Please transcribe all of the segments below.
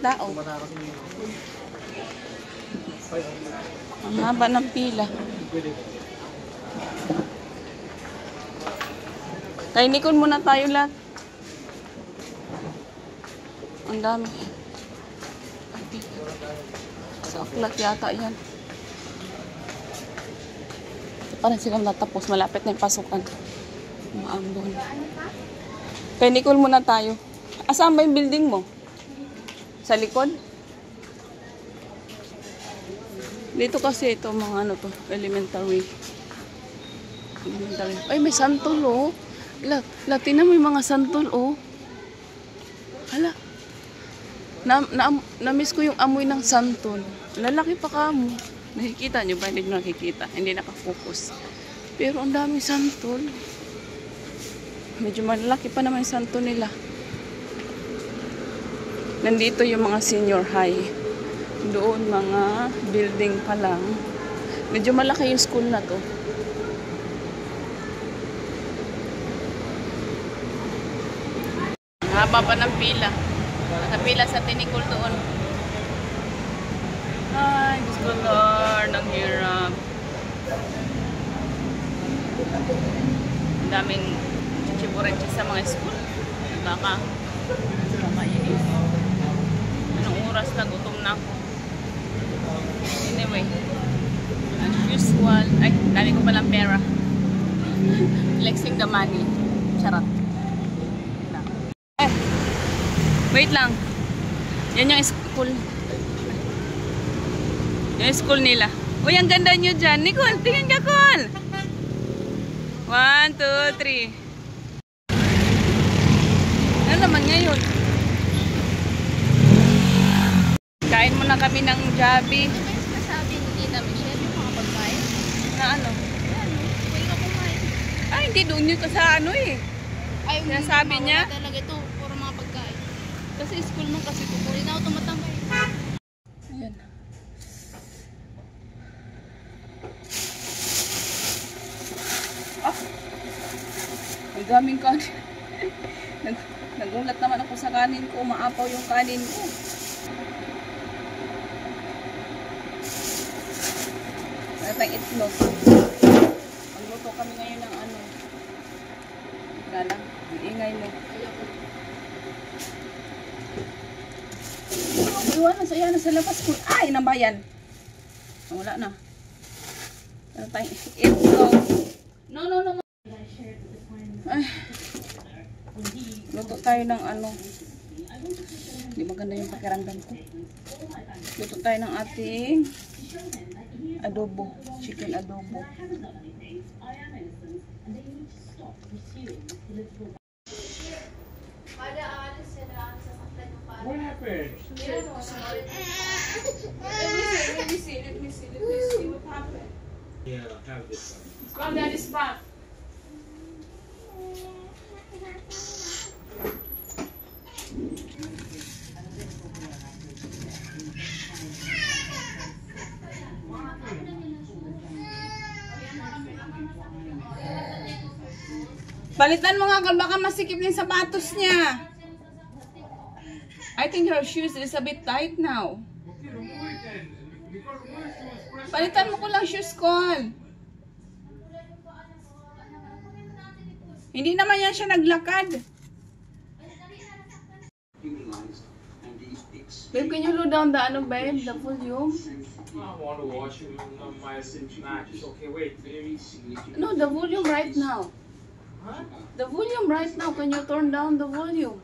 tao. Ang haba ng pila. Kainikon muna tayo lahat. Ang dami. Sa aklat yata yan. Parang silang natapos. Malapit na yung pasukan. Maambon. Kainikon muna tayo. Asaan ba yung building mo? Sa likod? Dito kasi ito mga ano to, elementary. Ay, may santol oh. Latina mo yung mga santol oh. Hala. Na-miss ko yung amoy ng santol. Lalaki pa ka mo. Nakikita nyo ba? Hindi nyo nakikita. Hindi nakafokus. Pero ang daming santol. Medyo malaki pa naman yung santol nila. Nandito yung mga senior high. Doon mga building pa lang. Medyo malaki yung school na to. Haba pa ng pila. Nakapila sa tinikol doon. Ay, Diyos ko Lord, ang hirap. Ang daming chichiburenchi sa mga school. Nakainis. Anong oras na? Gutom na ako. Anyway, as usual, ay, dami ko palang pera. Flexing the money. Charot. Wait lang. Yan yung school. Yung school nila. Uy, ang ganda nyo dyan. Nicole, tingin ka, Col. 1, 2, 3. Ano naman ngayon? Kain muna kami ng Jollibee. Sabi ni Tita Michelle yung mga pagkain. Na ano? Huwag ka kumain. Ay, hindi doon yun sa ano eh. Ay, sabi niya. Talaga ito, puro mga pagkain. Kasi school mo kasi ito. Hindi na ako tumatambay. Ayan. Ah! May daming kanin. Nagulat naman ako sa kanin ko. Umaapaw yung kanin ko. Natang itlog. Magluto kami ngayon ng ano. Galang. Iingay mo. Iwanan sa iyan sa labas ko. Ay, nambayan. Wala na. Natang itlog. No. Ay. Luto tayo ng ano. Hindi maganda yung pakiramdam ko. Luto tayo ng ating adobo, chicken adobo. What happened? Let me see what happened. Yeah, have this one. Come, Daddy's back. Balitan mo nga kung baka masikip yung sapatos niya. I think her shoes is a bit tight now. Balitan mo ko lang shoes ko. Hindi naman yan siya naglakad. Babe, can you low down the ano, babe? The volume? I want to watch my match. Okay, wait. No, the volume right now. Huh? The volume right now. Can you turn down the volume?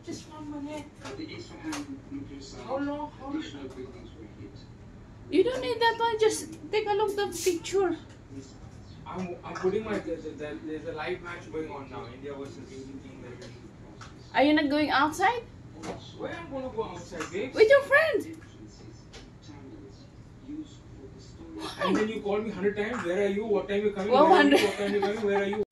Just 1 minute. How long? You don't need that one. Just take a look at the picture. I'm putting my there's a live match going on now. India versus England. Are you not going outside? Where I'm gonna go outside, babe? With your friend? And then you call me 100 times. Where are you? What time you coming? Well, Where are you? 100. What time you coming? Where are you?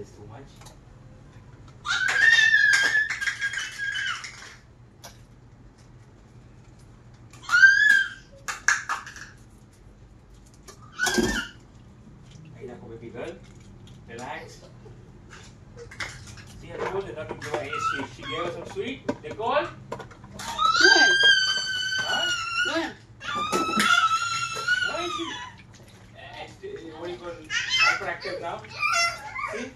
that is too much. Ay, nako, baby girl. Relax. See, I told you not to give her any sweet. She gave us some sweet. Nicole? When? Huh? When? Why is she? What do you call hyperactive now? See?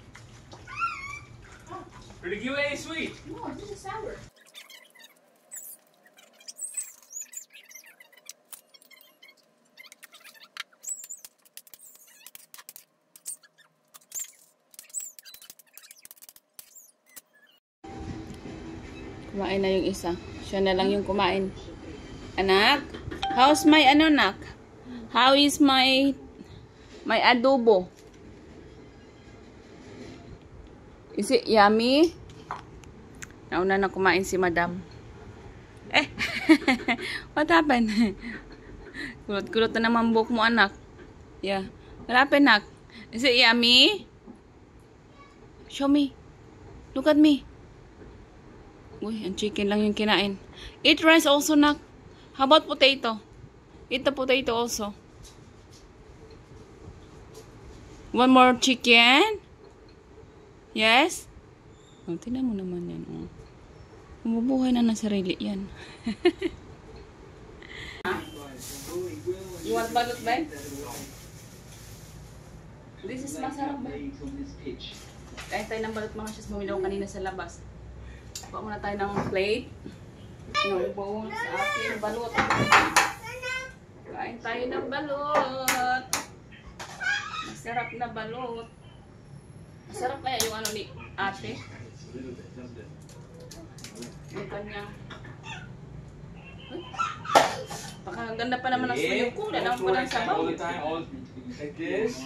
Did you give her any sweet? No, this is sour. Kumain na yung isa. Siya na lang yung kumain. Anak, how's my ano, nak? How is my adobo? Is it yummy? Nauna na kumain si madam. Eh, what happened? Kulot-kulot na naman buhok mo, anak. Yeah. What happened, nak? Is it yummy? Show me. Look at me. Uy, ang chicken lang yung kinain. Eat rice also, nak. How about potato? Eat the potato also. One more chicken? Yes? Oh, tingnan mo naman yan. Oh. Umubuhay na ng sarili yan. You want balot ba? This is masarap ba? Kain tayo ng balot mga sis. Bumilaw kanina sa labas. Kuha muna tayo ng plate. Yung bowl sa ating balot. Kain tayo ng balot. Masarap na balot. Masarap kaya yung ano ni ate? Yung kanya. Pakaganda pa naman ang suyo ko. Wala naman pa ng sabaw. All the time, all like this.